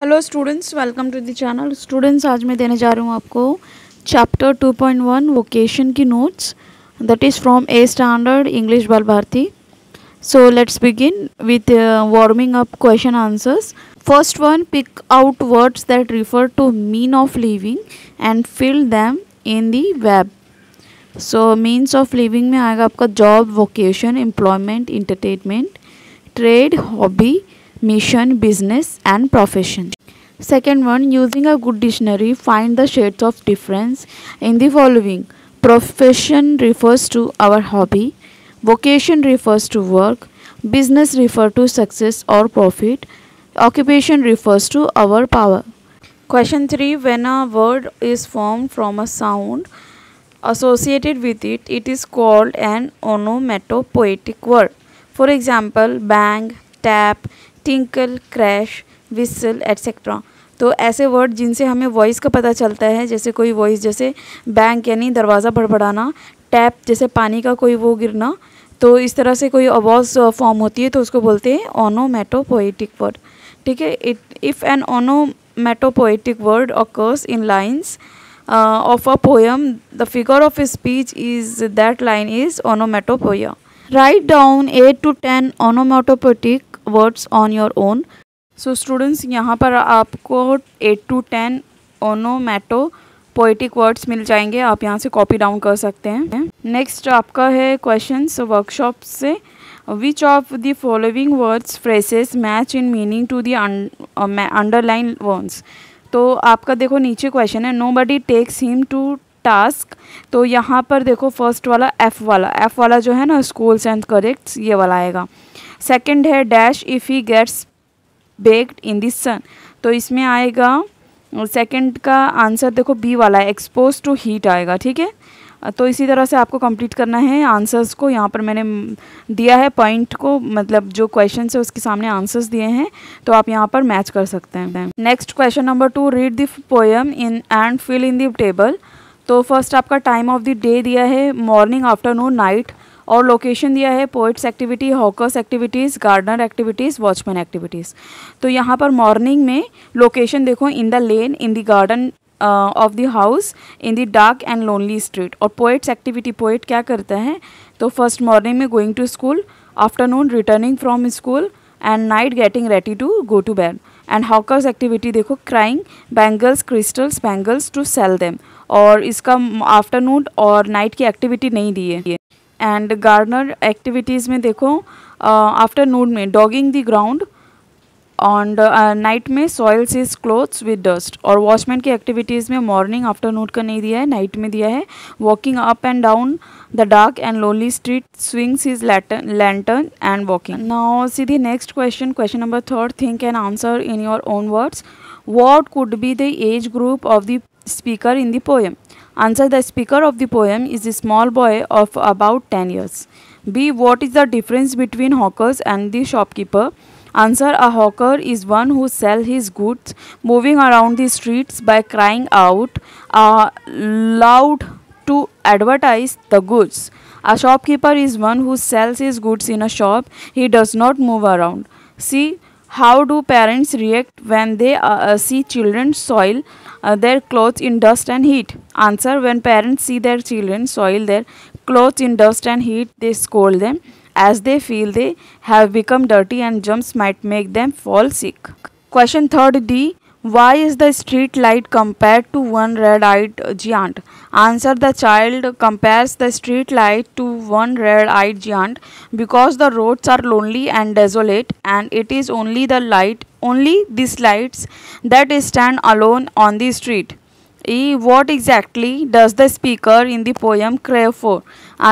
Hello students, welcome to the channel. Students, आज मैं देने जा रहा हूँ आपको चैप्टर 2.1 वोकेशन की notes, that is from a standard English Bal Bharati. So let's begin with warming up question answers. First one, pick out words that refer to mean of living and fill them in the web. So means of living में आएगा आपका job, vocation, employment, entertainment, trade, hobby, mission, business and profession. Second one, using a good dictionary, find the shades of difference in the following. Profession refers to our hobby, vocation refers to work, business refers to success or profit, occupation refers to our power. Question 3, when a word is formed from a sound associated with it, it is called an onomatopoetic word. For example, bang, tap, tinkle, crash, whistle etcetera. तो ऐसे word जिनसे हमें voice का पता चलता है, जैसे कोई वॉइस, जैसे बैंग यानी दरवाज़ा बड़बड़ाना, टैप जैसे पानी का कोई वो गिरना, तो इस तरह से कोई आवाज़ फॉर्म होती है तो उसको बोलते हैं ओनोमेटोपोएटिक वर्ड। ठीक है। If an onomatopoeic word occurs in lines of a poem, the figure of speech is that line is onomatopoeia. Write down 8 to 10 onomatopoetic words on your own. So students, यहाँ पर आपको 8 to 10 ओनोमेटोपोएटिक वर्ड्स मिल जाएंगे, आप यहाँ से copy down कर सकते हैं। नेक्स्ट आपका है क्वेश्चंस वर्कशॉप से। Which of the following words phrases match in meaning to the underline words. तो आपका देखो नीचे क्वेश्चन है, nobody takes him to task. तो यहाँ पर देखो फर्स्ट वाला एफ वाला जो है ना, स्कूल्स एंड करेक्ट्स, ये वाला आएगा। सेकंड है dash if he gets baked in the sun. तो इसमें आएगा सेकंड का आंसर देखो बी वाला है, एक्सपोज टू हीट आएगा। ठीक है। तो इसी तरह से आपको कंप्लीट करना है आंसर्स को। यहाँ पर मैंने दिया है पॉइंट को, मतलब जो क्वेश्चन है उसके सामने आंसर्स दिए हैं, तो आप यहाँ पर मैच कर सकते हैं। Next question number 2, read the poem in and fill in the table. तो फर्स्ट आपका टाइम ऑफ द डे दिया है मॉर्निंग, आफ्टरनून, नाइट, और लोकेशन दिया है poets activity, hawkers activities, gardener activities, watchman activities. तो यहाँ पर मॉर्निंग में लोकेशन देखो in the lane, in the garden of the house, in the dark and lonely street. और पोइट्स एक्टिविटी, पोइट क्या करता है, तो फर्स्ट मॉर्निंग में going to school, afternoon returning from school, and night getting ready to go to bed. And hawkers activity देखो crying bangles, crystals, bangles to sell them. और इसका afternoon और night की एक्टिविटी नहीं दी है। एंड गार्डनर एक्टिविटीज़ में देखो afternoon में डॉगिंग द ग्राउंड, और नाइट में soils is clothes with dust. और वॉचमैन की एक्टिविटीज़ में मॉर्निंग, आफ्टरनून का नहीं दिया है, नाइट में दिया है, walking up and down the dark and lonely street, swings is lantern and walking. Now see the next question, question number 3, think and answer in your own words. What could be the age group of the speaker in the poem. Answer, the speaker of the poem is a small boy of about 10 years. B, what is the difference between hawkers and the shopkeeper? Answer, a hawker is one who sells his goods moving around the streets by crying out loud to advertise the goods. A shopkeeper is one who sells his goods in a shop. He does not move around. C, how do parents react when they see children soil their clothes in dust and heat? Answer, when parents see their children soil their clothes in dust and heat, they scold them as they feel they have become dirty and germs might make them fall sick. Question 3, D, why is the street light compared to one red-eyed giant? Answer, the child compares the street light to one red-eyed giant because the roads are lonely and desolate, and it is only these lights that stand alone on the street. E, what exactly does the speaker in the poem crave for?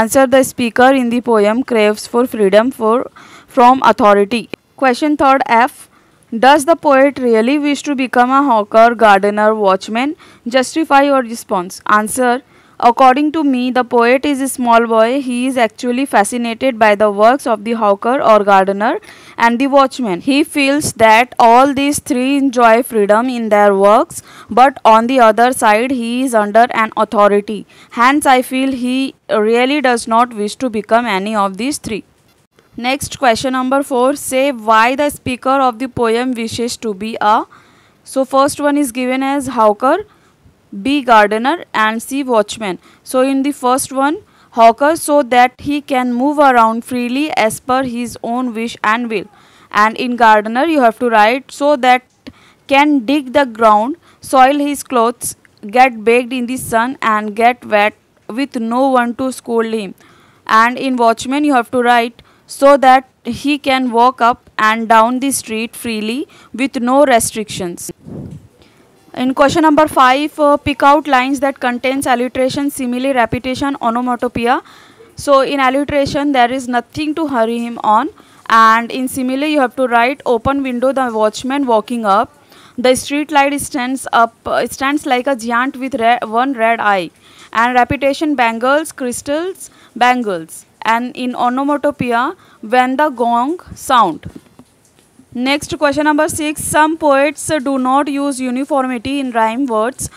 Answer, the speaker in the poem craves for freedom from authority. Question 3, F, does the poet really wish to become a hawker, gardener, watchman? Justify your response. Answer, according to me, the poet is a small boy. He is actually fascinated by the works of the hawker or gardener and the watchman. He feels that all these three enjoy freedom in their works, but on the other side, he is under an authority. Hence, I feel he really does not wish to become any of these three. Next, question number 4. Say why the speaker of the poem wishes to be a So first one is given as hawker, B gardener, and C watchman. So in the first one, hawker, so that he can move around freely as per his own wish and will. And in gardener you have to write, so that can dig the ground, soil his clothes, get baked in the sun and get wet with no one to scold him. And in watchman you have to write, so that he can walk up and down the street freely with no restrictions. In question number 5, pick out lines that contains alliteration, simile, repetition, onomatopoeia. So in alliteration there is nothing to hurry him on, and in simile you have to write, open window, the watchman walking up. The street light stands up, stands like a giant with one red eye. And repetition, bangles, crystals, bangles. And in onomatopoeia, when the gong sound. Next, question number 6. Some poets do not use uniformity in rhyme words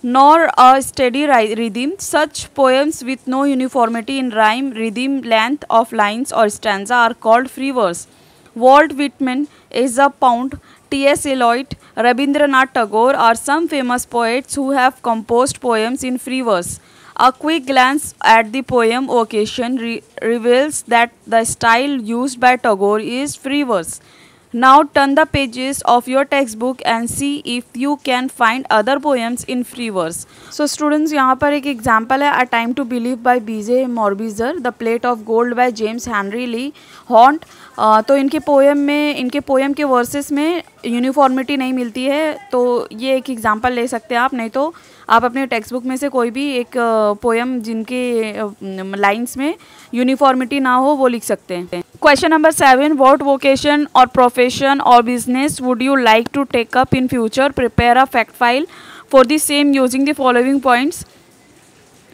nor a steady rhythm. Such poems with no uniformity in rhyme, rhythm, length of lines or stanza are called free verse. Walt Whitman, Asa Pound, T.S. Eliot, Rabindranath Tagore are some famous poets who have composed poems in free verse. A quick glance at the poem Vocation reveals that the style used by Tagore is free verse. Now turn the pages of your textbook and see if you can find other poems in free verse. So students, यहाँ पर एक example है A Time to Believe by B.J. Morbizer, The Plate of Gold by James Henry Lee Haunt. तो इनके poem के versus में uniformity नहीं मिलती है, तो ये एक एग्जांपल ले सकते हैं आप, नहीं तो आप अपने टेक्स्ट बुक में से कोई भी एक पोएम जिनके लाइंस में यूनिफॉर्मिटी ना हो वो लिख सकते हैं. Question number 7. व्हाट वोकेशन और प्रोफेशन और business would you like to take up in future? Prepare a fact file for the same using the following points.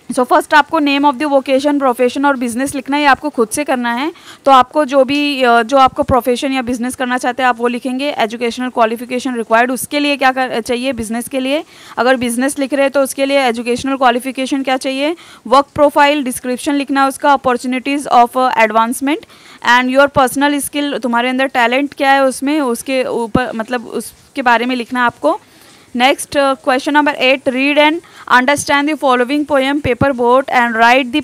So first आपको name of the vocation, profession और business लिखना है, आपको खुद से करना है. तो आपको जो आपको प्रोफेशन या बिजनेस करना चाहते हैं आप वो लिखेंगे. एजुकेशनल क्वालिफिकेशन रिक्वायर्ड, उसके लिए क्या चाहिए बिजनेस के लिए. अगर बिजनेस लिख रहे हैं तो उसके लिए एजुकेशनल क्वालिफिकेशन क्या चाहिए. वर्क प्रोफाइल, डिस्क्रिप्शन लिखना है उसका, opportunities of advancement and your personal skill, तुम्हारे अंदर टैलेंट क्या है उसमें, उसके ऊपर मतलब उसके बारे में लिखना है आपको. Next, question number 8. Read and understand the following poem, Paper Boat, and write the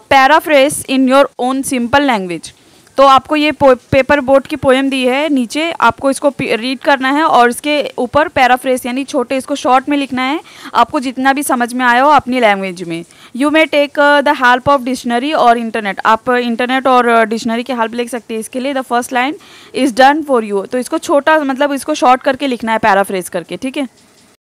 paraphrase in your own simple language. तो आपको ये पेपर बोट की पोएम दी है, नीचे आपको इसको रीड करना है और इसके ऊपर पैराफ्रेस यानी छोटे इसको शॉर्ट में लिखना है, आपको जितना भी समझ में आया हो अपनी लैंग्वेज में. You may take the help of dictionary और इंटरनेट, आप इंटरनेट और डिक्शनरी की हेल्प ले सकते हैं इसके लिए. The first line is done for you, तो इसको छोटा मतलब इसको शॉर्ट करके लिखना है पैराफ्रेस करके, ठीक है.